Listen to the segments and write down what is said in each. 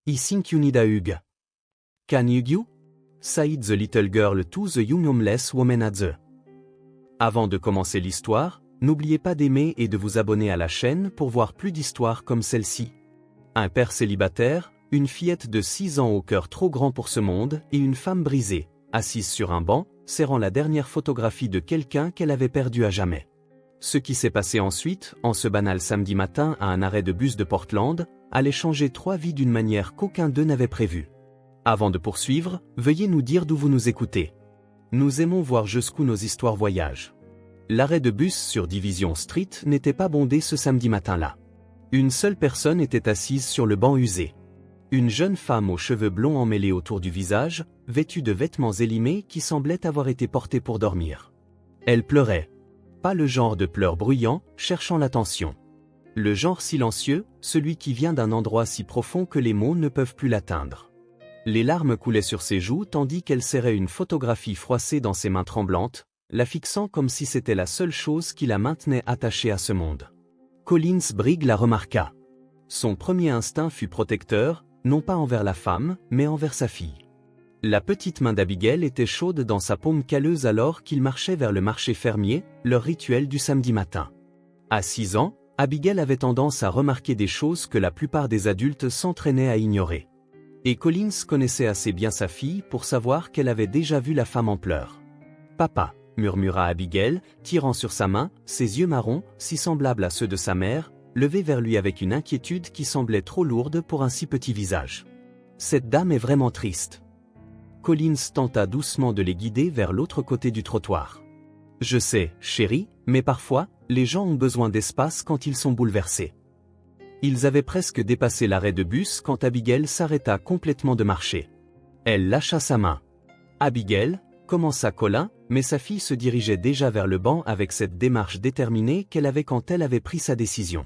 I think you need a hug. Can you? Said the little girl to the young homeless woman at the. Avant de commencer l'histoire, n'oubliez pas d'aimer et de vous abonner à la chaîne pour voir plus d'histoires comme celle-ci. Un père célibataire, une fillette de 6 ans au cœur trop grand pour ce monde et une femme brisée, assise sur un banc, serrant la dernière photographie de quelqu'un qu'elle avait perdu à jamais. Ce qui s'est passé ensuite, en ce banal samedi matin à un arrêt de bus de Portland, allait changer 3 vies d'une manière qu'aucun d'eux n'avait prévue. Avant de poursuivre, veuillez nous dire d'où vous nous écoutez. Nous aimons voir jusqu'où nos histoires voyagent. L'arrêt de bus sur Division Street n'était pas bondé ce samedi matin-là. Une seule personne était assise sur le banc usé. Une jeune femme aux cheveux blonds emmêlés autour du visage, vêtue de vêtements élimés qui semblaient avoir été portés pour dormir. Elle pleurait. Pas le genre de pleurs bruyants, cherchant l'attention. Le genre silencieux, celui qui vient d'un endroit si profond que les mots ne peuvent plus l'atteindre. Les larmes coulaient sur ses joues tandis qu'elle serrait une photographie froissée dans ses mains tremblantes, la fixant comme si c'était la seule chose qui la maintenait attachée à ce monde. Collins Briggs la remarqua. Son premier instinct fut protecteur, non pas envers la femme, mais envers sa fille. La petite main d'Abigail était chaude dans sa paume calleuse alors qu'ils marchaient vers le marché fermier, leur rituel du samedi matin. À 6 ans, Abigail avait tendance à remarquer des choses que la plupart des adultes s'entraînaient à ignorer. Et Collins connaissait assez bien sa fille pour savoir qu'elle avait déjà vu la femme en pleurs. « Papa », murmura Abigail, tirant sur sa main, ses yeux marrons, si semblables à ceux de sa mère, levés vers lui avec une inquiétude qui semblait trop lourde pour un si petit visage. « Cette dame est vraiment triste. » Collins tenta doucement de les guider vers l'autre côté du trottoir. « Je sais, chérie, mais parfois, les gens ont besoin d'espace quand ils sont bouleversés. » Ils avaient presque dépassé l'arrêt de bus quand Abigail s'arrêta complètement de marcher. Elle lâcha sa main. « Abigail », commença Colin, mais sa fille se dirigeait déjà vers le banc avec cette démarche déterminée qu'elle avait quand elle avait pris sa décision.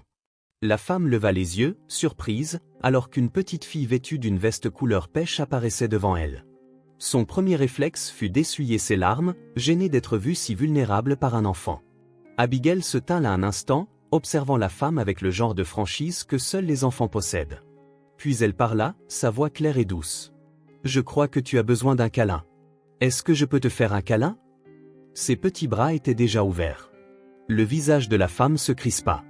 La femme leva les yeux, surprise, alors qu'une petite fille vêtue d'une veste couleur pêche apparaissait devant elle. Son premier réflexe fut d'essuyer ses larmes, gênée d'être vue si vulnérable par un enfant. Abigail se tint là un instant, observant la femme avec le genre de franchise que seuls les enfants possèdent. Puis elle parla, sa voix claire et douce. « Je crois que tu as besoin d'un câlin. Est-ce que je peux te faire un câlin ?» Ses petits bras étaient déjà ouverts. Le visage de la femme se crispa.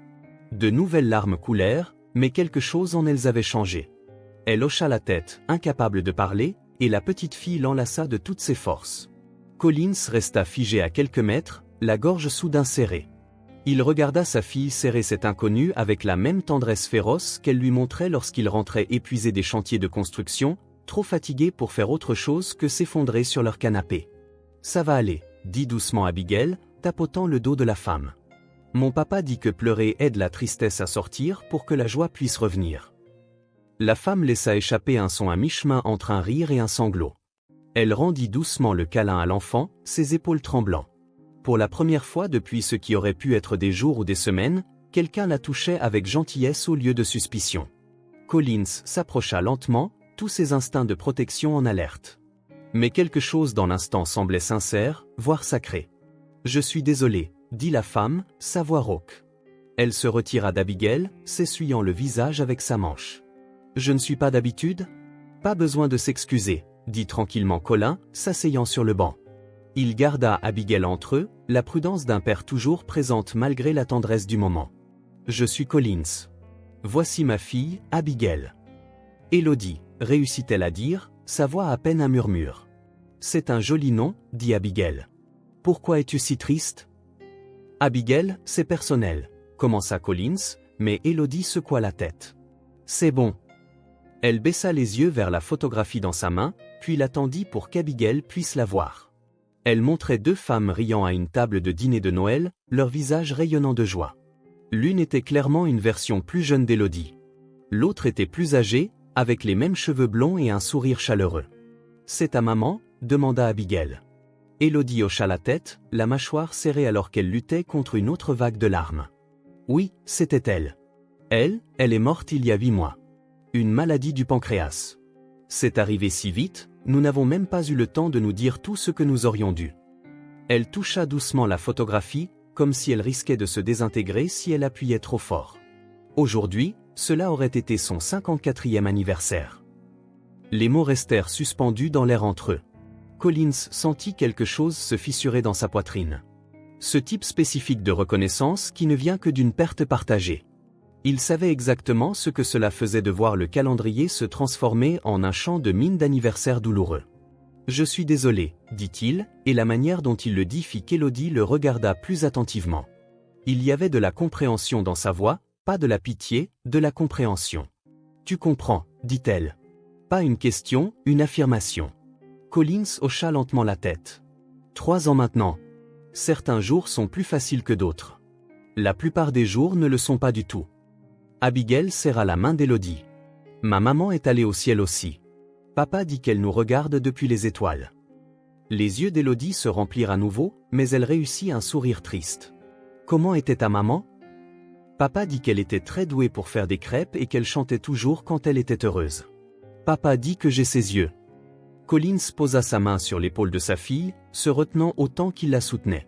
De nouvelles larmes coulèrent, mais quelque chose en elles avait changé. Elle hocha la tête, incapable de parler, et la petite fille l'enlaça de toutes ses forces. Collins resta figé à quelques mètres, la gorge soudain serrée. Il regarda sa fille serrer cet inconnu avec la même tendresse féroce qu'elle lui montrait lorsqu'il rentrait épuisé des chantiers de construction, trop fatigué pour faire autre chose que s'effondrer sur leur canapé. « Ça va aller », dit doucement Abigail, tapotant le dos de la femme. « Mon papa dit que pleurer aide la tristesse à sortir pour que la joie puisse revenir. » La femme laissa échapper un son à mi-chemin entre un rire et un sanglot. Elle rendit doucement le câlin à l'enfant, ses épaules tremblant. Pour la première fois depuis ce qui aurait pu être des jours ou des semaines, quelqu'un la touchait avec gentillesse au lieu de suspicion. Collins s'approcha lentement, tous ses instincts de protection en alerte. Mais quelque chose dans l'instant semblait sincère, voire sacré. « Je suis désolé, » dit la femme, sa voix rauque. Elle se retira d'Abigail, s'essuyant le visage avec sa manche. « Je ne suis pas d'habitude ?»« Pas besoin de s'excuser, » dit tranquillement Colin, s'asseyant sur le banc. Il garda Abigail entre eux, la prudence d'un père toujours présente malgré la tendresse du moment. « Je suis Collins. Voici ma fille, Abigail. » Élodie, réussit-elle à dire, sa voix à peine un murmure. « C'est un joli nom, » dit Abigail. « Pourquoi es-tu si triste ?»« Abigail, c'est personnel, » commença Collins, mais Élodie secoua la tête. « C'est bon. » Elle baissa les yeux vers la photographie dans sa main, puis l'attendit pour qu'Abigail puisse la voir. Elle montrait 2 femmes riant à une table de dîner de Noël, leurs visages rayonnant de joie. L'une était clairement une version plus jeune d'Élodie. L'autre était plus âgée, avec les mêmes cheveux blonds et un sourire chaleureux. « C'est ta maman ?» demanda Abigail. Élodie hocha la tête, la mâchoire serrée alors qu'elle luttait contre une autre vague de larmes. « Oui, c'était elle. Elle est morte il y a 8 mois. Une maladie du pancréas. C'est arrivé si vite, nous n'avons même pas eu le temps de nous dire tout ce que nous aurions dû. » Elle toucha doucement la photographie, comme si elle risquait de se désintégrer si elle appuyait trop fort. Aujourd'hui, cela aurait été son 54e anniversaire. Les mots restèrent suspendus dans l'air entre eux. Collins sentit quelque chose se fissurer dans sa poitrine. Ce type spécifique de reconnaissance qui ne vient que d'une perte partagée. Il savait exactement ce que cela faisait de voir le calendrier se transformer en un chant de mine d'anniversaire douloureux. « Je suis désolé, dit-il, et la manière dont il le dit fit qu'Élodie le regarda plus attentivement. Il y avait de la compréhension dans sa voix, pas de la pitié, de la compréhension. « Tu comprends, dit-elle. Pas une question, une affirmation. » Collins hocha lentement la tête. 3 ans maintenant. Certains jours sont plus faciles que d'autres. La plupart des jours ne le sont pas du tout. Abigail serra la main d'Élodie. Ma maman est allée au ciel aussi. Papa dit qu'elle nous regarde depuis les étoiles. Les yeux d'Élodie se remplirent à nouveau, mais elle réussit un sourire triste. Comment était ta maman? Papa dit qu'elle était très douée pour faire des crêpes et qu'elle chantait toujours quand elle était heureuse. Papa dit que j'ai ses yeux. Collins posa sa main sur l'épaule de sa fille, se retenant autant qu'il la soutenait.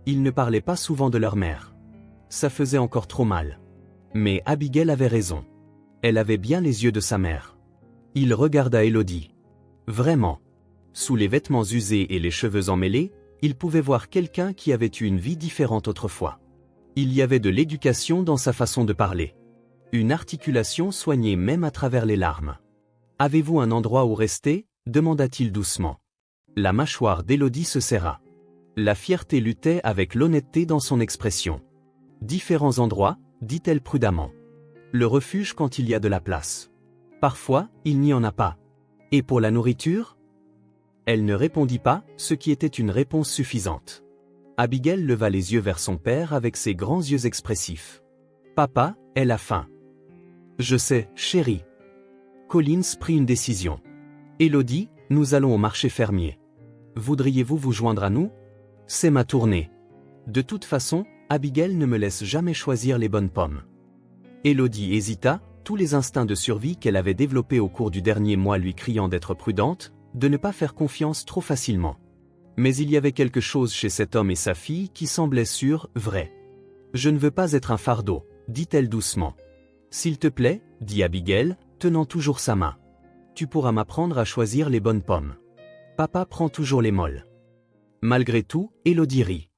Ils ne parlaient pas souvent de leur mère. Ça faisait encore trop mal. Mais Abigail avait raison. Elle avait bien les yeux de sa mère. Il regarda Élodie. Vraiment. Sous les vêtements usés et les cheveux emmêlés, il pouvait voir quelqu'un qui avait eu une vie différente autrefois. Il y avait de l'éducation dans sa façon de parler. Une articulation soignée même à travers les larmes. « Avez-vous un endroit où rester ?» demanda-t-il doucement. La mâchoire d'Élodie se serra. La fierté luttait avec l'honnêteté dans son expression. « Différents endroits » dit-elle prudemment. « Le refuge quand il y a de la place. Parfois, il n'y en a pas. Et pour la nourriture ?» Elle ne répondit pas, ce qui était une réponse suffisante. Abigail leva les yeux vers son père avec ses grands yeux expressifs. « Papa, elle a faim. »« Je sais, chérie. » Collins prit une décision. « Élodie, nous allons au marché fermier. Voudriez-vous vous joindre à nous? C'est ma tournée. De toute façon, Abigail ne me laisse jamais choisir les bonnes pommes. » Élodie hésita, tous les instincts de survie qu'elle avait développés au cours du dernier mois lui criant d'être prudente, de ne pas faire confiance trop facilement. Mais il y avait quelque chose chez cet homme et sa fille qui semblait sûr, vrai. « Je ne veux pas être un fardeau, » dit-elle doucement. « S'il te plaît, » dit Abigail, tenant toujours sa main. « Tu pourras m'apprendre à choisir les bonnes pommes. Papa prend toujours les molles. » Malgré tout, Élodie rit.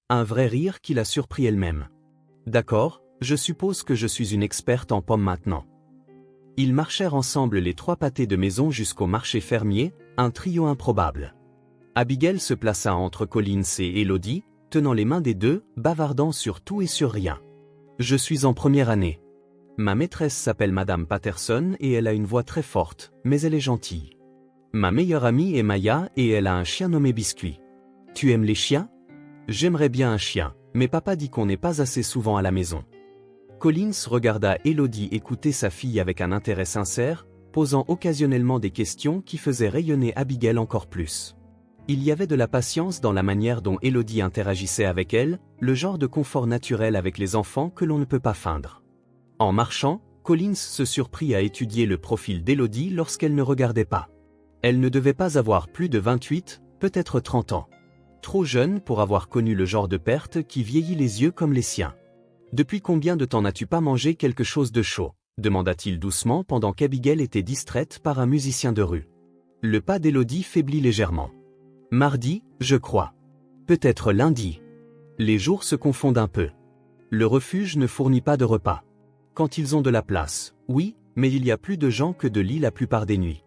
Un vrai rire qui la surprit elle-même. « D'accord, je suppose que je suis une experte en pommes maintenant. » Ils marchèrent ensemble les 3 pâtés de maison jusqu'au marché fermier, un trio improbable. Abigail se plaça entre Collins et Élodie, tenant les mains des deux, bavardant sur tout et sur rien. « Je suis en première année. Ma maîtresse s'appelle Madame Patterson et elle a une voix très forte, mais elle est gentille. Ma meilleure amie est Maya et elle a un chien nommé Biscuit. Tu aimes les chiens? J'aimerais bien un chien, mais papa dit qu'on n'est pas assez souvent à la maison. » Collins regarda Élodie écouter sa fille avec un intérêt sincère, posant occasionnellement des questions qui faisaient rayonner Abigail encore plus. Il y avait de la patience dans la manière dont Élodie interagissait avec elle, le genre de confort naturel avec les enfants que l'on ne peut pas feindre. En marchant, Collins se surprit à étudier le profil d'Élodie lorsqu'elle ne regardait pas. Elle ne devait pas avoir plus de 28, peut-être 30 ans. Trop jeune pour avoir connu le genre de perte qui vieillit les yeux comme les siens. « Depuis combien de temps n'as-tu pas mangé quelque chose de chaud ?» demanda-t-il doucement pendant qu'Abigail était distraite par un musicien de rue. Le pas d'Élodie faiblit légèrement. « Mardi, je crois. Peut-être lundi. Les jours se confondent un peu. Le refuge ne fournit pas de repas. Quand ils ont de la place, oui, mais il y a plus de gens que de lits la plupart des nuits. »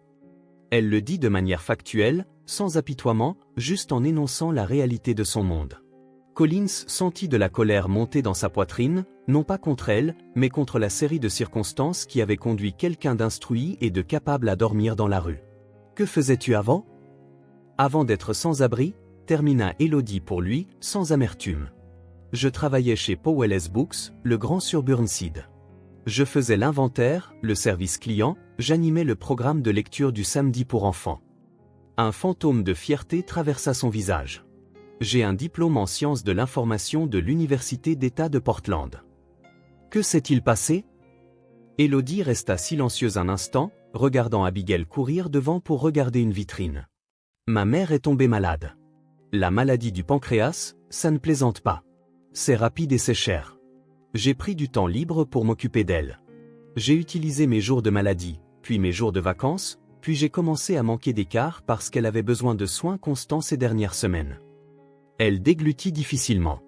Elle le dit de manière factuelle, sans apitoiement, juste en énonçant la réalité de son monde. Collins sentit de la colère monter dans sa poitrine, non pas contre elle, mais contre la série de circonstances qui avaient conduit quelqu'un d'instruit et de capable à dormir dans la rue. « Que faisais-tu avant ?» Avant d'être sans abri, termina Élodie pour lui, sans amertume. « Je travaillais chez Powell's Books, le grand sur Burnside. Je faisais l'inventaire, le service client, j'animais le programme de lecture du samedi pour enfants. » Un fantôme de fierté traversa son visage. « J'ai un diplôme en sciences de l'information de l'Université d'État de Portland. » Que s'est-il passé? Élodie resta silencieuse un instant, regardant Abigail courir devant pour regarder une vitrine. « Ma mère est tombée malade. La maladie du pancréas, ça ne plaisante pas. C'est rapide et c'est cher. J'ai pris du temps libre pour m'occuper d'elle. J'ai utilisé mes jours de maladie, puis mes jours de vacances, Puis j'ai commencé à manquer d'écart parce qu'elle avait besoin de soins constants ces dernières semaines. Elle déglutit difficilement.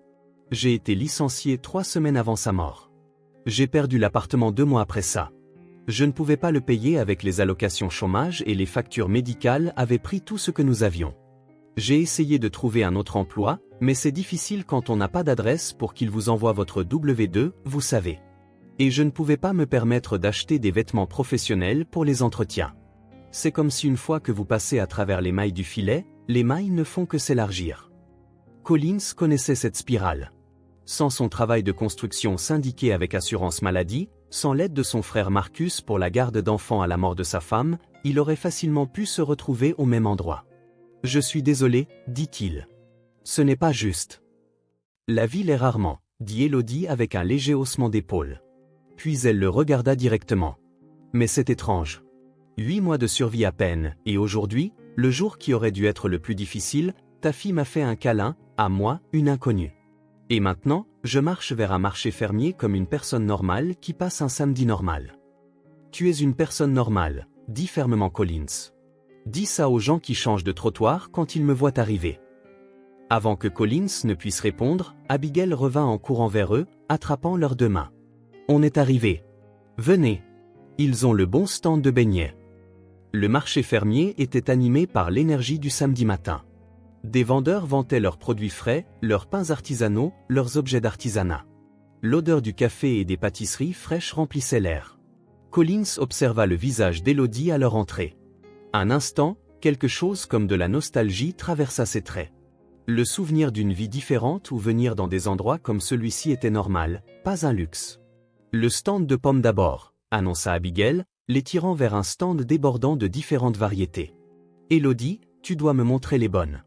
J'ai été licencié 3 semaines avant sa mort. J'ai perdu l'appartement 2 mois après ça. Je ne pouvais pas le payer avec les allocations chômage et les factures médicales avaient pris tout ce que nous avions. J'ai essayé de trouver un autre emploi, mais c'est difficile quand on n'a pas d'adresse pour qu'il vous envoie votre W2, vous savez. Et je ne pouvais pas me permettre d'acheter des vêtements professionnels pour les entretiens. C'est comme si une fois que vous passez à travers les mailles du filet, les mailles ne font que s'élargir. Collins connaissait cette spirale. Sans son travail de construction syndiqué avec assurance maladie, sans l'aide de son frère Marcus pour la garde d'enfants à la mort de sa femme, il aurait facilement pu se retrouver au même endroit. « Je suis désolé, dit-il. Ce n'est pas juste. La vie l'est rarement, dit Élodie avec un léger haussement d'épaule. Puis elle le regarda directement. Mais c'est étrange. 8 mois de survie à peine, et aujourd'hui, le jour qui aurait dû être le plus difficile, ta fille m'a fait un câlin, à moi, une inconnue. Et maintenant, je marche vers un marché fermier comme une personne normale qui passe un samedi normal. Tu es une personne normale, dit fermement Collins. Dis ça aux gens qui changent de trottoir quand ils me voient arriver. Avant que Collins ne puisse répondre, Abigail revint en courant vers eux, attrapant leurs 2 mains. On est arrivé. Venez. Ils ont le bon stand de beignets. Le marché fermier était animé par l'énergie du samedi matin. Des vendeurs vantaient leurs produits frais, leurs pains artisanaux, leurs objets d'artisanat. L'odeur du café et des pâtisseries fraîches remplissait l'air. Collins observa le visage d'Élodie à leur entrée. Un instant, quelque chose comme de la nostalgie traversa ses traits. Le souvenir d'une vie différente ou venir dans des endroits comme celui-ci était normal, pas un luxe. Le stand de pommes d'abord, annonça Abigail, les tirant vers un stand débordant de différentes variétés. Élodie, tu dois me montrer les bonnes.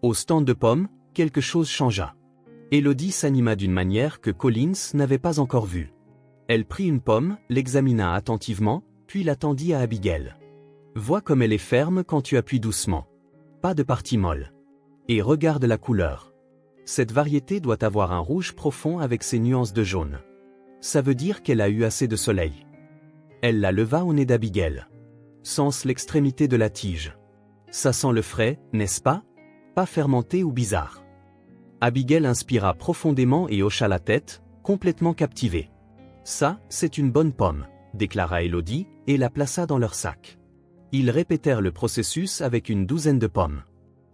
Au stand de pommes, quelque chose changea. Élodie s'anima d'une manière que Collins n'avait pas encore vue. Elle prit une pomme, l'examina attentivement, puis la tendit à Abigail. Vois comme elle est ferme quand tu appuies doucement. Pas de partie molle. Et regarde la couleur. Cette variété doit avoir un rouge profond avec ses nuances de jaune. Ça veut dire qu'elle a eu assez de soleil. Elle la leva au nez d'Abigail. Sens l'extrémité de la tige. Ça sent le frais, n'est-ce pas? Pas fermenté ou bizarre. Abigail inspira profondément et hocha la tête, complètement captivée. Ça, c'est une bonne pomme, déclara Élodie, et la plaça dans leur sac. Ils répétèrent le processus avec une 12aine de pommes.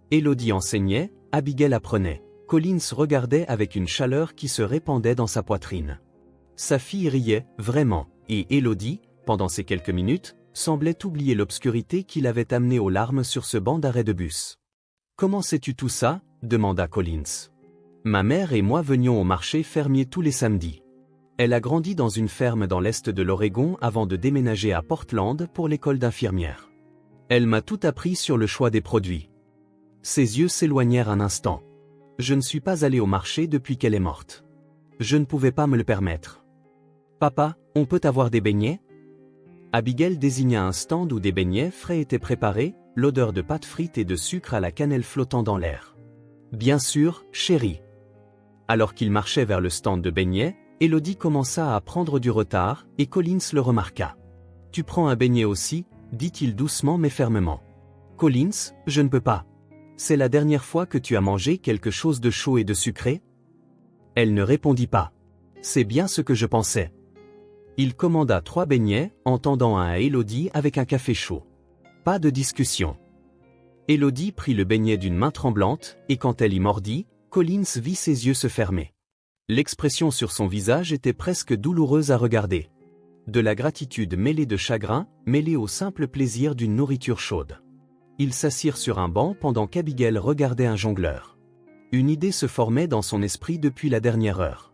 Élodie enseignait, Abigail apprenait. Collins regardait avec une chaleur qui se répandait dans sa poitrine. Sa fille riait, vraiment, et Élodie, pendant ces quelques minutes, semblait oublier l'obscurité qui l'avait amenée aux larmes sur ce banc d'arrêt de bus. « Comment sais-tu tout ça ?» demanda Collins. « Ma mère et moi venions au marché fermier tous les samedis. Elle a grandi dans une ferme dans l'est de l'Oregon avant de déménager à Portland pour l'école d'infirmière. Elle m'a tout appris sur le choix des produits. » Ses yeux s'éloignèrent un instant. « Je ne suis pas allé au marché depuis qu'elle est morte. Je ne pouvais pas me le permettre. »« Papa, on peut avoir des beignets ?» Abigail désigna un stand où des beignets frais étaient préparés, l'odeur de pâtes frites et de sucre à la cannelle flottant dans l'air. « Bien sûr, chérie. » Alors qu'il marchait vers le stand de beignets, Élodie commença à prendre du retard, et Collins le remarqua. « Tu prends un beignet aussi ?» dit-il doucement mais fermement. « Collins, je ne peux pas. C'est la dernière fois que tu as mangé quelque chose de chaud et de sucré ?» Elle ne répondit pas. « C'est bien ce que je pensais. » Il commanda 3 beignets, en tendant un à Élodie avec un café chaud. Pas de discussion. Élodie prit le beignet d'une main tremblante, et quand elle y mordit, Collins vit ses yeux se fermer. L'expression sur son visage était presque douloureuse à regarder. De la gratitude mêlée de chagrin, mêlée au simple plaisir d'une nourriture chaude. Ils s'assirent sur un banc pendant qu'Abigail regardait un jongleur. Une idée se formait dans son esprit depuis la dernière heure.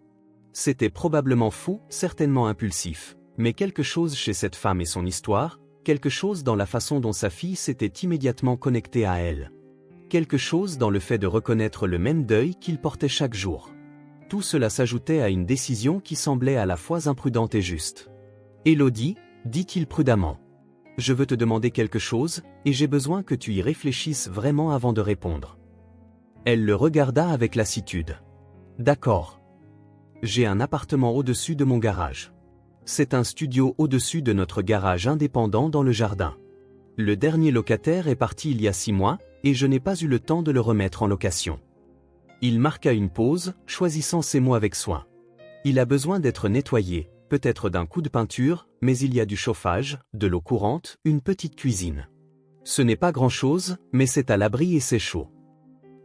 C'était probablement fou, certainement impulsif, mais quelque chose chez cette femme et son histoire, quelque chose dans la façon dont sa fille s'était immédiatement connectée à elle. Quelque chose dans le fait de reconnaître le même deuil qu'il portait chaque jour. Tout cela s'ajoutait à une décision qui semblait à la fois imprudente et juste. « Élodie, dit-il prudemment. Je veux te demander quelque chose, et j'ai besoin que tu y réfléchisses vraiment avant de répondre. » Elle le regarda avec lassitude. « D'accord. J'ai un appartement au-dessus de mon garage. C'est un studio au-dessus de notre garage indépendant dans le jardin. Le dernier locataire est parti il y a 6 mois, et je n'ai pas eu le temps de le remettre en location. Il marqua une pause, choisissant ses mots avec soin. Il a besoin d'être nettoyé, peut-être d'un coup de peinture, mais il y a du chauffage, de l'eau courante, une petite cuisine. Ce n'est pas grand-chose, mais c'est à l'abri et c'est chaud.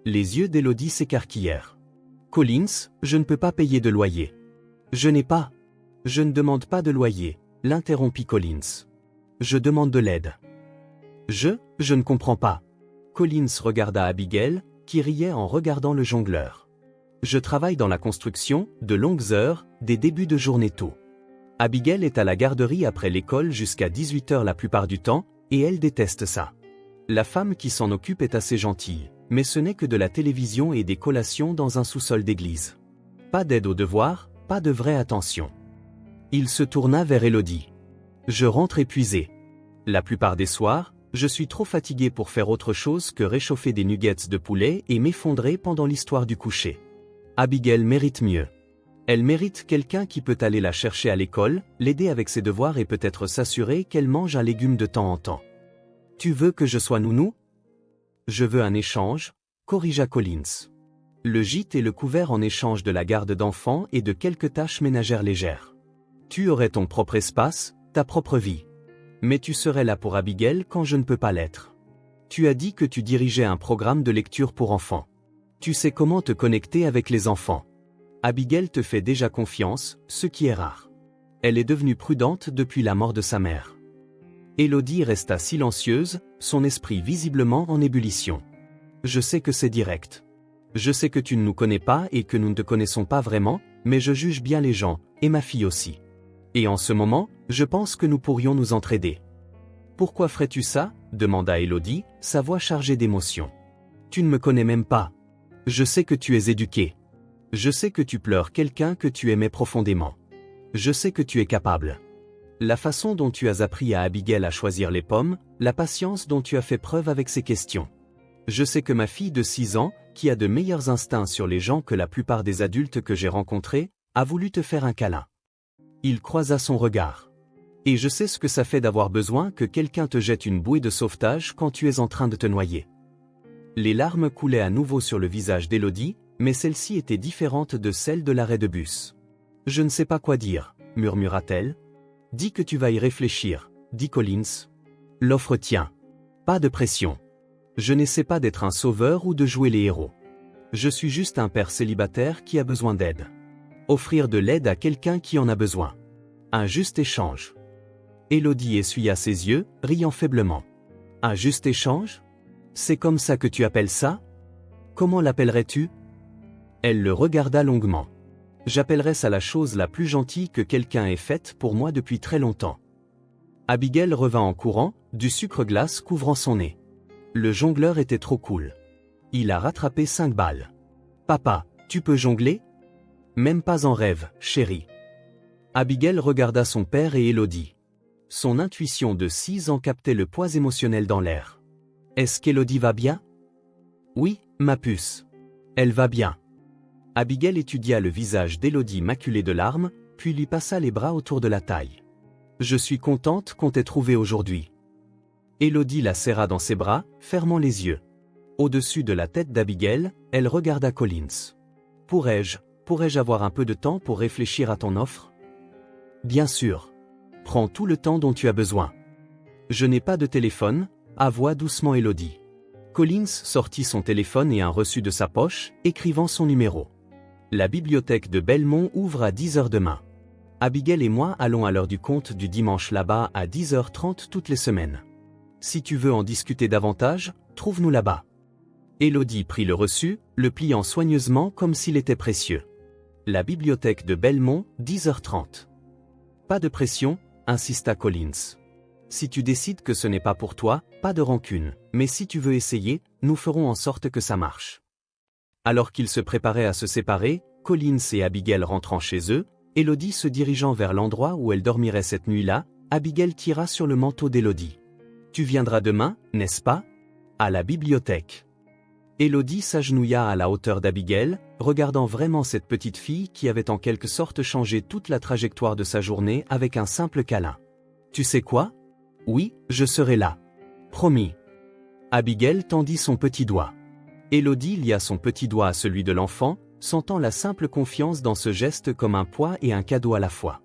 Les yeux d'Élodie s'écarquillèrent. Collins, je ne peux pas payer de loyer. Je n'ai pas. Je ne demande pas de loyer, l'interrompit Collins. Je demande de l'aide. Je ne comprends pas. Collins regarda Abigail, qui riait en regardant le jongleur. Je travaille dans la construction, de longues heures, des débuts de journée tôt. Abigail est à la garderie après l'école jusqu'à 18h la plupart du temps, et elle déteste ça. La femme qui s'en occupe est assez gentille, mais ce n'est que de la télévision et des collations dans un sous-sol d'église. Pas d'aide aux devoirs, pas de vraie attention. Il se tourna vers Élodie. Je rentre épuisé. La plupart des soirs, je suis trop fatigué pour faire autre chose que réchauffer des nuggets de poulet et m'effondrer pendant l'histoire du coucher. Abigail mérite mieux. Elle mérite quelqu'un qui peut aller la chercher à l'école, l'aider avec ses devoirs et peut-être s'assurer qu'elle mange un légume de temps en temps. Tu veux que je sois nounou? Je veux un échange, corrigea Collins. Le gîte et le couvert en échange de la garde d'enfants et de quelques tâches ménagères légères. Tu aurais ton propre espace, ta propre vie. Mais tu serais là pour Abigail quand je ne peux pas l'être. Tu as dit que tu dirigeais un programme de lecture pour enfants. Tu sais comment te connecter avec les enfants. Abigail te fait déjà confiance, ce qui est rare. Elle est devenue prudente depuis la mort de sa mère. Élodie resta silencieuse, son esprit visiblement en ébullition. Je sais que c'est direct. Je sais que tu ne nous connais pas et que nous ne te connaissons pas vraiment, mais je juge bien les gens, et ma fille aussi. Et en ce moment, je pense que nous pourrions nous entraider. Pourquoi ferais-tu ça? Demanda Élodie, sa voix chargée d'émotion. Tu ne me connais même pas. Je sais que tu es éduqué. Je sais que tu pleures quelqu'un que tu aimais profondément. Je sais que tu es capable. La façon dont tu as appris à Abigail à choisir les pommes, la patience dont tu as fait preuve avec ces questions. Je sais que ma fille de 6 ans, qui a de meilleurs instincts sur les gens que la plupart des adultes que j'ai rencontrés, a voulu te faire un câlin. Il croisa son regard. Et je sais ce que ça fait d'avoir besoin que quelqu'un te jette une bouée de sauvetage quand tu es en train de te noyer. Les larmes coulaient à nouveau sur le visage d'Élodie, mais celle-ci était différente de celle de l'arrêt de bus. Je ne sais pas quoi dire, murmura-t-elle. Dis que tu vas y réfléchir, dit Collins. L'offre tient. Pas de pression. Je n'essaie pas d'être un sauveur ou de jouer les héros. Je suis juste un père célibataire qui a besoin d'aide. Offrir de l'aide à quelqu'un qui en a besoin. Un juste échange. Élodie essuya ses yeux, riant faiblement. Un juste échange? C'est comme ça que tu appelles ça? Comment l'appellerais-tu? Elle le regarda longuement. J'appellerais ça la chose la plus gentille que quelqu'un ait faite pour moi depuis très longtemps. Abigail revint en courant, du sucre glace couvrant son nez. Le jongleur était trop cool. Il a rattrapé 5 balles. Papa, tu peux jongler? Même pas en rêve, chérie. Abigail regarda son père et Élodie. Son intuition de 6 ans captait le poids émotionnel dans l'air. Est-ce qu'Élodie va bien? Oui, ma puce. Elle va bien. Abigail étudia le visage d'Élodie maculé de larmes, puis lui passa les bras autour de la taille. Je suis contente qu'on t'ait trouvé aujourd'hui. Élodie la serra dans ses bras, fermant les yeux. Au-dessus de la tête d'Abigail, elle regarda Collins. Pourrais-je avoir un peu de temps pour réfléchir à ton offre? Bien sûr. Prends tout le temps dont tu as besoin. Je n'ai pas de téléphone, avoua doucement Élodie. Collins sortit son téléphone et un reçu de sa poche, écrivant son numéro. La bibliothèque de Belmont ouvre à 10h demain. Abigail et moi allons à l'heure du compte du dimanche là-bas à 10h30 toutes les semaines. Si tu veux en discuter davantage, trouve-nous là-bas. Élodie prit le reçu, le pliant soigneusement comme s'il était précieux. La bibliothèque de Belmont, 10h30. Pas de pression, insista Collins. Si tu décides que ce n'est pas pour toi, pas de rancune, mais si tu veux essayer, nous ferons en sorte que ça marche. Alors qu'ils se préparaient à se séparer, Collins et Abigail rentrant chez eux, Élodie se dirigeant vers l'endroit où elle dormirait cette nuit-là, Abigail tira sur le manteau d'Élodie. Tu viendras demain, n'est-ce pas? À la bibliothèque. Élodie s'agenouilla à la hauteur d'Abigail, regardant vraiment cette petite fille qui avait en quelque sorte changé toute la trajectoire de sa journée avec un simple câlin. Tu sais quoi? Oui, je serai là. Promis. Abigail tendit son petit doigt. Élodie lia son petit doigt à celui de l'enfant, sentant la simple confiance dans ce geste comme un poids et un cadeau à la fois.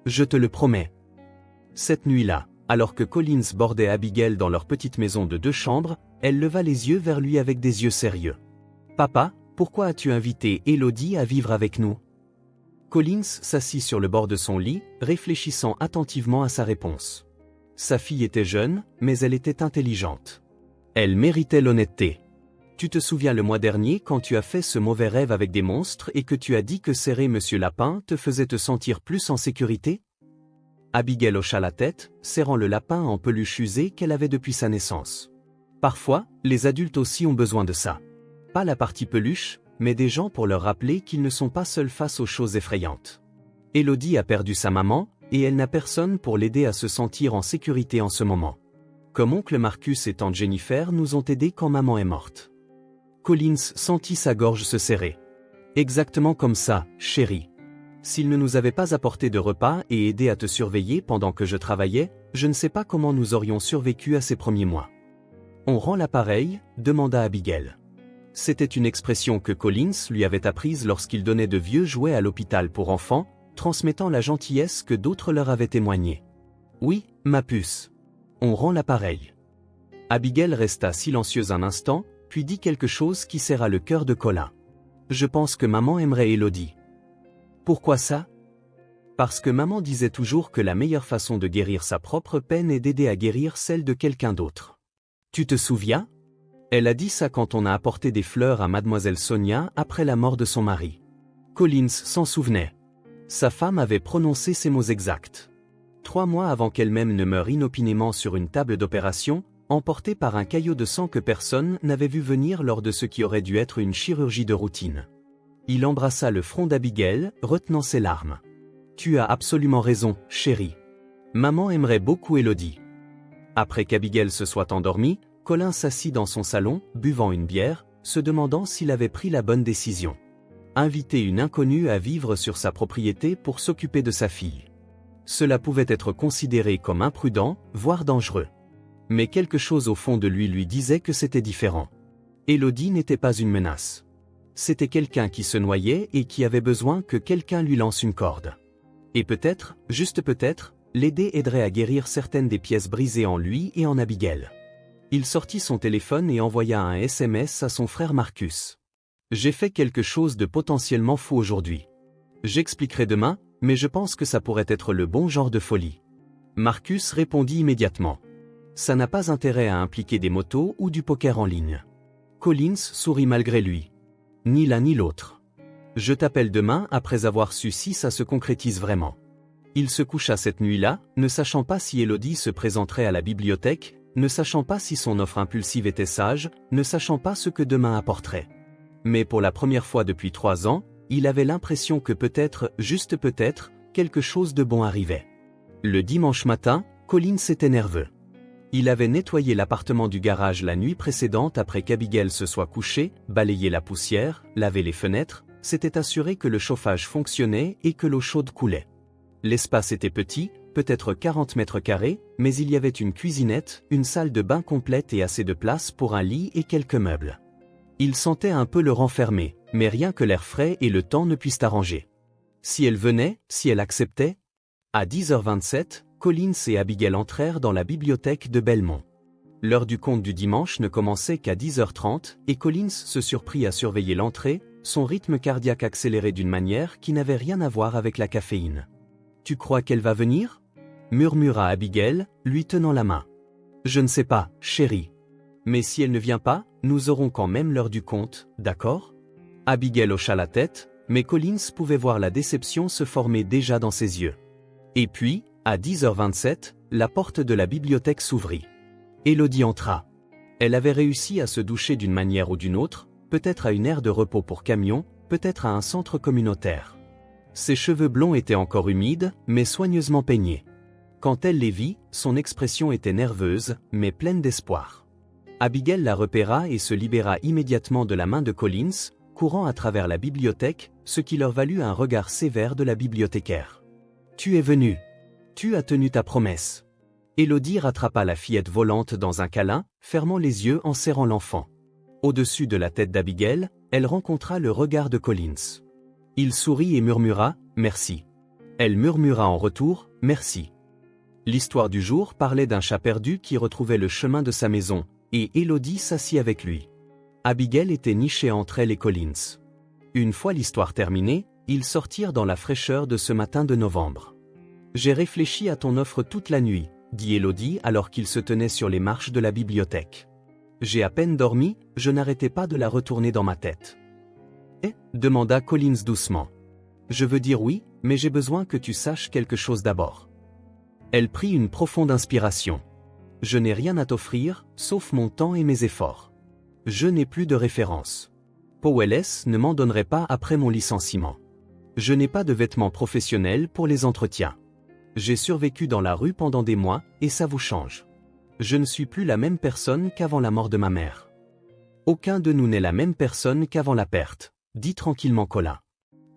Je te le promets. Cette nuit-là, alors que Collins bordait Abigail dans leur petite maison de 2 chambres, elle leva les yeux vers lui avec des yeux sérieux. Papa, pourquoi as-tu invité Élodie à vivre avec nous? Collins s'assit sur le bord de son lit, réfléchissant attentivement à sa réponse. Sa fille était jeune, mais elle était intelligente. Elle méritait l'honnêteté. Tu te souviens le mois dernier quand tu as fait ce mauvais rêve avec des monstres et que tu as dit que serrer Monsieur Lapin te faisait te sentir plus en sécurité? Abigail hocha la tête, serrant le lapin en peluche usée qu'elle avait depuis sa naissance. Parfois, les adultes aussi ont besoin de ça. Pas la partie peluche, mais des gens pour leur rappeler qu'ils ne sont pas seuls face aux choses effrayantes. Élodie a perdu sa maman, et elle n'a personne pour l'aider à se sentir en sécurité en ce moment. Comme oncle Marcus et tante Jennifer nous ont aidés quand maman est morte. Collins sentit sa gorge se serrer. Exactement comme ça, chérie. S'il ne nous avait pas apporté de repas et aidé à te surveiller pendant que je travaillais, je ne sais pas comment nous aurions survécu à ces premiers mois. On rend l'appareil, demanda Abigail. C'était une expression que Collins lui avait apprise lorsqu'il donnait de vieux jouets à l'hôpital pour enfants, transmettant la gentillesse que d'autres leur avaient témoignée. Oui, ma puce. On rend l'appareil. Abigail resta silencieuse un instant, puis dit quelque chose qui serra le cœur de Colin. Je pense que maman aimerait Élodie. Pourquoi ça? Parce que maman disait toujours que la meilleure façon de guérir sa propre peine est d'aider à guérir celle de quelqu'un d'autre. Tu te souviens? Elle a dit ça quand on a apporté des fleurs à mademoiselle Sonia après la mort de son mari. Collins s'en souvenait. Sa femme avait prononcé ces mots exacts. 3 mois avant qu'elle-même ne meure inopinément sur une table d'opération, emportée par un caillot de sang que personne n'avait vu venir lors de ce qui aurait dû être une chirurgie de routine. Il embrassa le front d'Abigail, retenant ses larmes. Tu as absolument raison, chérie. Maman aimerait beaucoup Élodie. Après qu'Abigail se soit endormie, Colin s'assit dans son salon, buvant une bière, se demandant s'il avait pris la bonne décision. Inviter une inconnue à vivre sur sa propriété pour s'occuper de sa fille. Cela pouvait être considéré comme imprudent, voire dangereux. Mais quelque chose au fond de lui disait que c'était différent. Élodie n'était pas une menace. C'était quelqu'un qui se noyait et qui avait besoin que quelqu'un lui lance une corde. Et peut-être, juste peut-être, l'aider aiderait à guérir certaines des pièces brisées en lui et en Abigail. Il sortit son téléphone et envoya un SMS à son frère Marcus. J'ai fait quelque chose de potentiellement fou aujourd'hui. J'expliquerai demain, mais je pense que ça pourrait être le bon genre de folie. Marcus répondit immédiatement. Ça n'a pas intérêt à impliquer des motos ou du poker en ligne. Collins sourit malgré lui. Ni l'un ni l'autre. Je t'appelle demain après avoir su si ça se concrétise vraiment. Il se coucha cette nuit-là, ne sachant pas si Élodie se présenterait à la bibliothèque, ne sachant pas si son offre impulsive était sage, ne sachant pas ce que demain apporterait. Mais pour la première fois depuis 3 ans, il avait l'impression que peut-être, juste peut-être, quelque chose de bon arrivait. Le dimanche matin, Collins était nerveux. Il avait nettoyé l'appartement du garage la nuit précédente après qu'Abigail se soit couchée, balayé la poussière, lavé les fenêtres, s'était assuré que le chauffage fonctionnait et que l'eau chaude coulait. L'espace était petit, peut-être 40 mètres carrés, mais il y avait une cuisinette, une salle de bain complète et assez de place pour un lit et quelques meubles. Il sentait un peu le renfermer, mais rien que l'air frais et le temps ne puissent arranger. Si elle venait, si elle acceptait? À 10h27, Collins et Abigail entrèrent dans la bibliothèque de Belmont. L'heure du conte du dimanche ne commençait qu'à 10h30 et Collins se surprit à surveiller l'entrée, son rythme cardiaque accéléré d'une manière qui n'avait rien à voir avec la caféine. « Tu crois qu'elle va venir ?» murmura Abigail, lui tenant la main. « Je ne sais pas, chérie. Mais si elle ne vient pas, nous aurons quand même l'heure du conte, d'accord ?» Abigail hocha la tête, mais Collins pouvait voir la déception se former déjà dans ses yeux. Et puis, à 10h27, la porte de la bibliothèque s'ouvrit. Élodie entra. Elle avait réussi à se doucher d'une manière ou d'une autre, peut-être à une aire de repos pour camion, peut-être à un centre communautaire. Ses cheveux blonds étaient encore humides, mais soigneusement peignés. Quand elle les vit, son expression était nerveuse, mais pleine d'espoir. Abigail la repéra et se libéra immédiatement de la main de Collins, courant à travers la bibliothèque, ce qui leur valut un regard sévère de la bibliothécaire. « Tu es venu. Tu as tenu ta promesse. Élodie rattrapa la fillette volante dans un câlin, fermant les yeux en serrant l'enfant. Au-dessus de la tête d'Abigail, elle rencontra le regard de Collins. Il sourit et murmura « Merci ». Elle murmura en retour « Merci ». L'histoire du jour parlait d'un chat perdu qui retrouvait le chemin de sa maison, et Élodie s'assit avec lui. Abigail était nichée entre elle et Collins. Une fois l'histoire terminée, ils sortirent dans la fraîcheur de ce matin de novembre. « J'ai réfléchi à ton offre toute la nuit », dit Élodie alors qu'ils se tenaient sur les marches de la bibliothèque. « J'ai à peine dormi, je n'arrêtais pas de la retourner dans ma tête. » « Eh » demanda Collins doucement. « Je veux dire oui, mais j'ai besoin que tu saches quelque chose d'abord. » Elle prit une profonde inspiration. « Je n'ai rien à t'offrir, sauf mon temps et mes efforts. Je n'ai plus de référence. Powell ne m'en donnerait pas après mon licenciement. Je n'ai pas de vêtements professionnels pour les entretiens. J'ai survécu dans la rue pendant des mois, et ça vous change. Je ne suis plus la même personne qu'avant la mort de ma mère. Aucun de nous n'est la même personne qu'avant la perte, dit tranquillement Colin.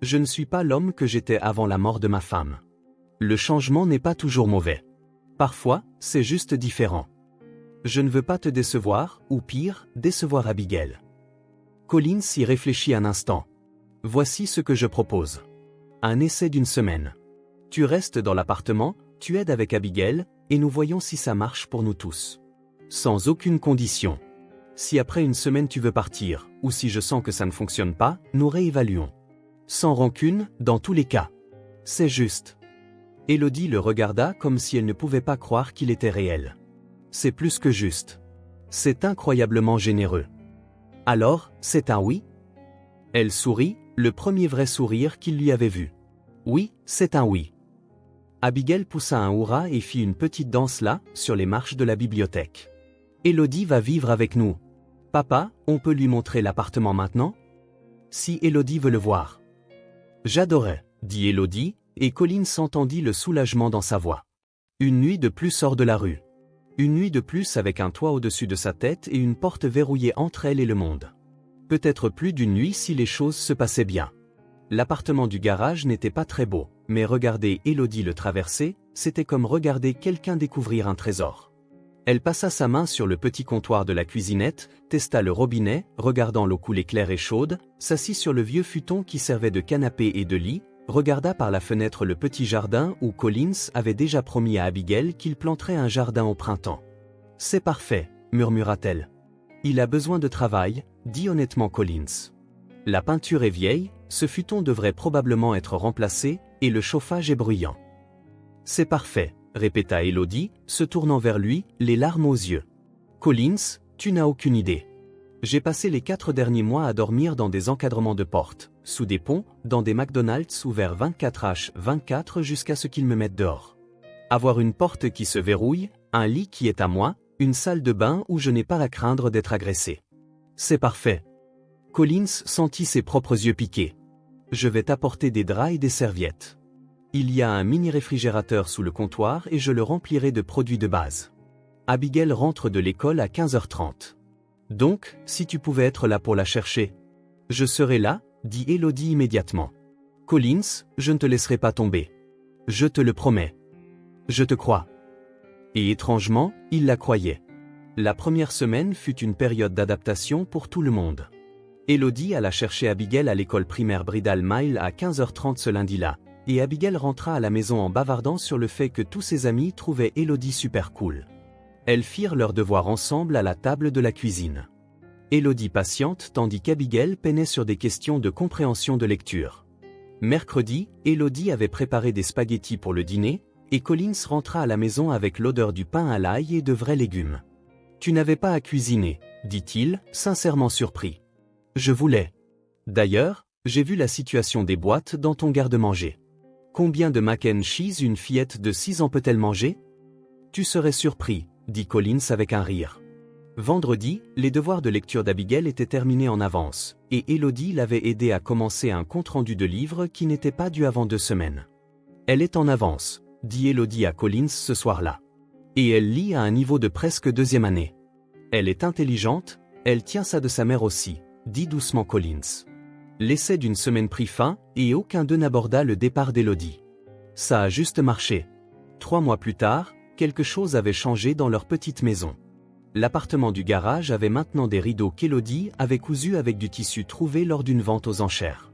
Je ne suis pas l'homme que j'étais avant la mort de ma femme. Le changement n'est pas toujours mauvais. Parfois, c'est juste différent. Je ne veux pas te décevoir, ou pire, décevoir Abigail. Collins y réfléchit un instant. Voici ce que je propose. Un essai d'une semaine. Tu restes dans l'appartement, tu aides avec Abigail, et nous voyons si ça marche pour nous tous. Sans aucune condition. Si après une semaine tu veux partir, ou si je sens que ça ne fonctionne pas, nous réévaluons. Sans rancune, dans tous les cas. C'est juste. Élodie le regarda comme si elle ne pouvait pas croire qu'il était réel. C'est plus que juste. C'est incroyablement généreux. Alors, c'est un oui? Elle sourit, le premier vrai sourire qu'il lui avait vu. Oui, c'est un oui. Abigail poussa un hurrah et fit une petite danse là, sur les marches de la bibliothèque. Élodie va vivre avec nous. Papa, on peut lui montrer l'appartement maintenant? Si Élodie veut le voir. J'adorais, dit Élodie, et Collins entendit le soulagement dans sa voix. Une nuit de plus hors de la rue. Une nuit de plus avec un toit au-dessus de sa tête et une porte verrouillée entre elle et le monde. Peut-être plus d'une nuit si les choses se passaient bien. L'appartement du garage n'était pas très beau, mais regarder Élodie le traverser, c'était comme regarder quelqu'un découvrir un trésor. Elle passa sa main sur le petit comptoir de la cuisinette, testa le robinet, regardant l'eau couler claire et chaude, s'assit sur le vieux futon qui servait de canapé et de lit, regarda par la fenêtre le petit jardin où Collins avait déjà promis à Abigail qu'il planterait un jardin au printemps. « C'est parfait », murmura-t-elle. « Il a besoin de travail », dit honnêtement Collins. « La peinture est vieille, ce futon devrait probablement être remplacé, et le chauffage est bruyant. »« C'est parfait », répéta Élodie, se tournant vers lui, les larmes aux yeux. « Collins, tu n'as aucune idée. J'ai passé les 4 derniers mois à dormir dans des encadrements de portes, sous des ponts, dans des McDonald's ouverts 24h/24 jusqu'à ce qu'ils me mettent dehors. Avoir une porte qui se verrouille, un lit qui est à moi, une salle de bain où je n'ai pas à craindre d'être agressé. C'est parfait. » Collins sentit ses propres yeux piquer. « Je vais t'apporter des draps et des serviettes. Il y a un mini-réfrigérateur sous le comptoir et je le remplirai de produits de base. Abigail rentre de l'école à 15h30. Donc, si tu pouvais être là pour la chercher. »« Je serai là, » dit Élodie immédiatement. « Collins, je ne te laisserai pas tomber. Je te le promets. Je te crois. » Et étrangement, il la croyait. La première semaine fut une période d'adaptation pour tout le monde. Élodie alla chercher Abigail à l'école primaire Bridal Mile à 15h30 ce lundi-là, et Abigail rentra à la maison en bavardant sur le fait que tous ses amis trouvaient Élodie super cool. Elles firent leurs devoirs ensemble à la table de la cuisine. Élodie patiente tandis qu'Abigail peinait sur des questions de compréhension de lecture. Mercredi, Élodie avait préparé des spaghettis pour le dîner, et Collins rentra à la maison avec l'odeur du pain à l'ail et de vrais légumes. « Tu n'avais pas à cuisiner, » dit-il, sincèrement surpris. « Je voulais. D'ailleurs, j'ai vu la situation des boîtes dans ton garde-manger. Combien de mac and cheese une fillette de 6 ans peut-elle manger? Tu serais surpris, » dit Collins avec un rire. Vendredi, les devoirs de lecture d'Abigail étaient terminés en avance, et Élodie l'avait aidé à commencer un compte-rendu de livre qui n'était pas dû avant 2 semaines. « Elle est en avance, » dit Élodie à Collins ce soir-là. « Et elle lit à un niveau de presque 2e année. Elle est intelligente, elle tient ça de sa mère aussi, » dit doucement Collins. L'essai d'une semaine prit fin, et aucun d'eux n'aborda le départ d'Élodie. Ça a juste marché. 3 mois plus tard, Quelque chose avait changé dans leur petite maison. L'appartement du garage avait maintenant des rideaux qu'Élodie avait cousus avec du tissu trouvé lors d'une vente aux enchères.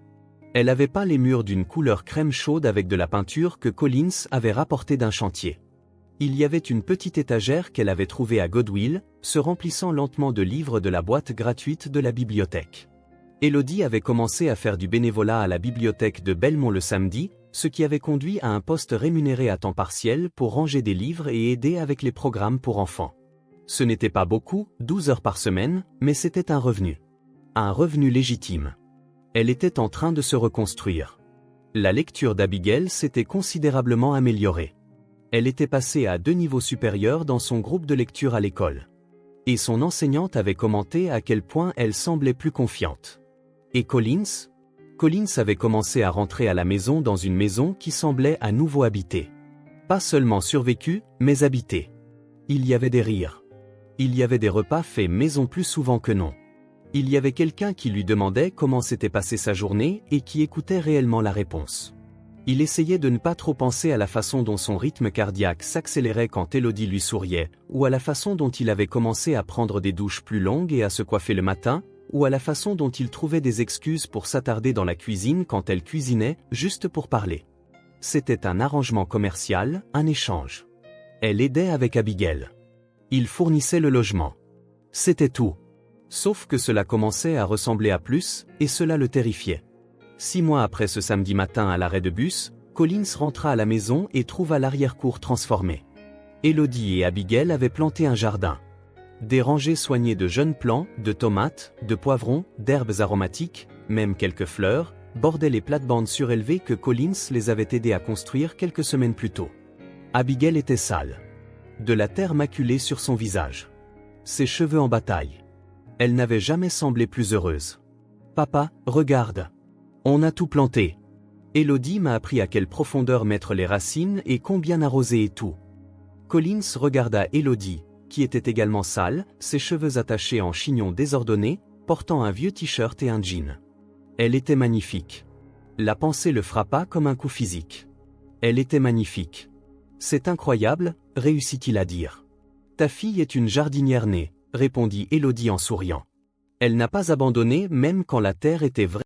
Elle avait peint les murs d'une couleur crème chaude avec de la peinture que Collins avait rapportée d'un chantier. Il y avait une petite étagère qu'elle avait trouvée à Goodwill, se remplissant lentement de livres de la boîte gratuite de la bibliothèque. Élodie avait commencé à faire du bénévolat à la bibliothèque de Belmont le samedi, ce qui avait conduit à un poste rémunéré à temps partiel pour ranger des livres et aider avec les programmes pour enfants. Ce n'était pas beaucoup, 12 heures par semaine, mais c'était un revenu. Un revenu légitime. Elle était en train de se reconstruire. La lecture d'Abigail s'était considérablement améliorée. Elle était passée à 2 niveaux supérieurs dans son groupe de lecture à l'école. Et son enseignante avait commenté à quel point elle semblait plus confiante. Et Collins? Collins avait commencé à rentrer à la maison dans une maison qui semblait à nouveau habitée. Pas seulement survécue, mais habitée. Il y avait des rires. Il y avait des repas faits maison plus souvent que non. Il y avait quelqu'un qui lui demandait comment s'était passée sa journée et qui écoutait réellement la réponse. Il essayait de ne pas trop penser à la façon dont son rythme cardiaque s'accélérait quand Élodie lui souriait, ou à la façon dont il avait commencé à prendre des douches plus longues et à se coiffer le matin, ou à la façon dont il trouvait des excuses pour s'attarder dans la cuisine quand elle cuisinait, juste pour parler. C'était un arrangement commercial, un échange. Elle aidait avec Abigail. Il fournissait le logement. C'était tout. Sauf que cela commençait à ressembler à plus, et cela le terrifiait. 6 mois après ce samedi matin à l'arrêt de bus, Collins rentra à la maison et trouva l'arrière-cour transformée. Élodie et Abigail avaient planté un jardin. Des rangées soignées de jeunes plants, de tomates, de poivrons, d'herbes aromatiques, même quelques fleurs, bordaient les plates-bandes surélevées que Collins les avait aidés à construire quelques semaines plus tôt. Abigail était sale. De la terre maculée sur son visage. Ses cheveux en bataille. Elle n'avait jamais semblé plus heureuse. « Papa, regarde. On a tout planté. Élodie m'a appris à quelle profondeur mettre les racines et combien arroser et tout. » Collins regarda Élodie, qui était également sale, ses cheveux attachés en chignon désordonné, portant un vieux t-shirt et un jean. Elle était magnifique. La pensée le frappa comme un coup physique. Elle était magnifique. C'est incroyable, réussit-il à dire. Ta fille est une jardinière née, répondit Élodie en souriant. Elle n'a pas abandonné même quand la terre était vraie.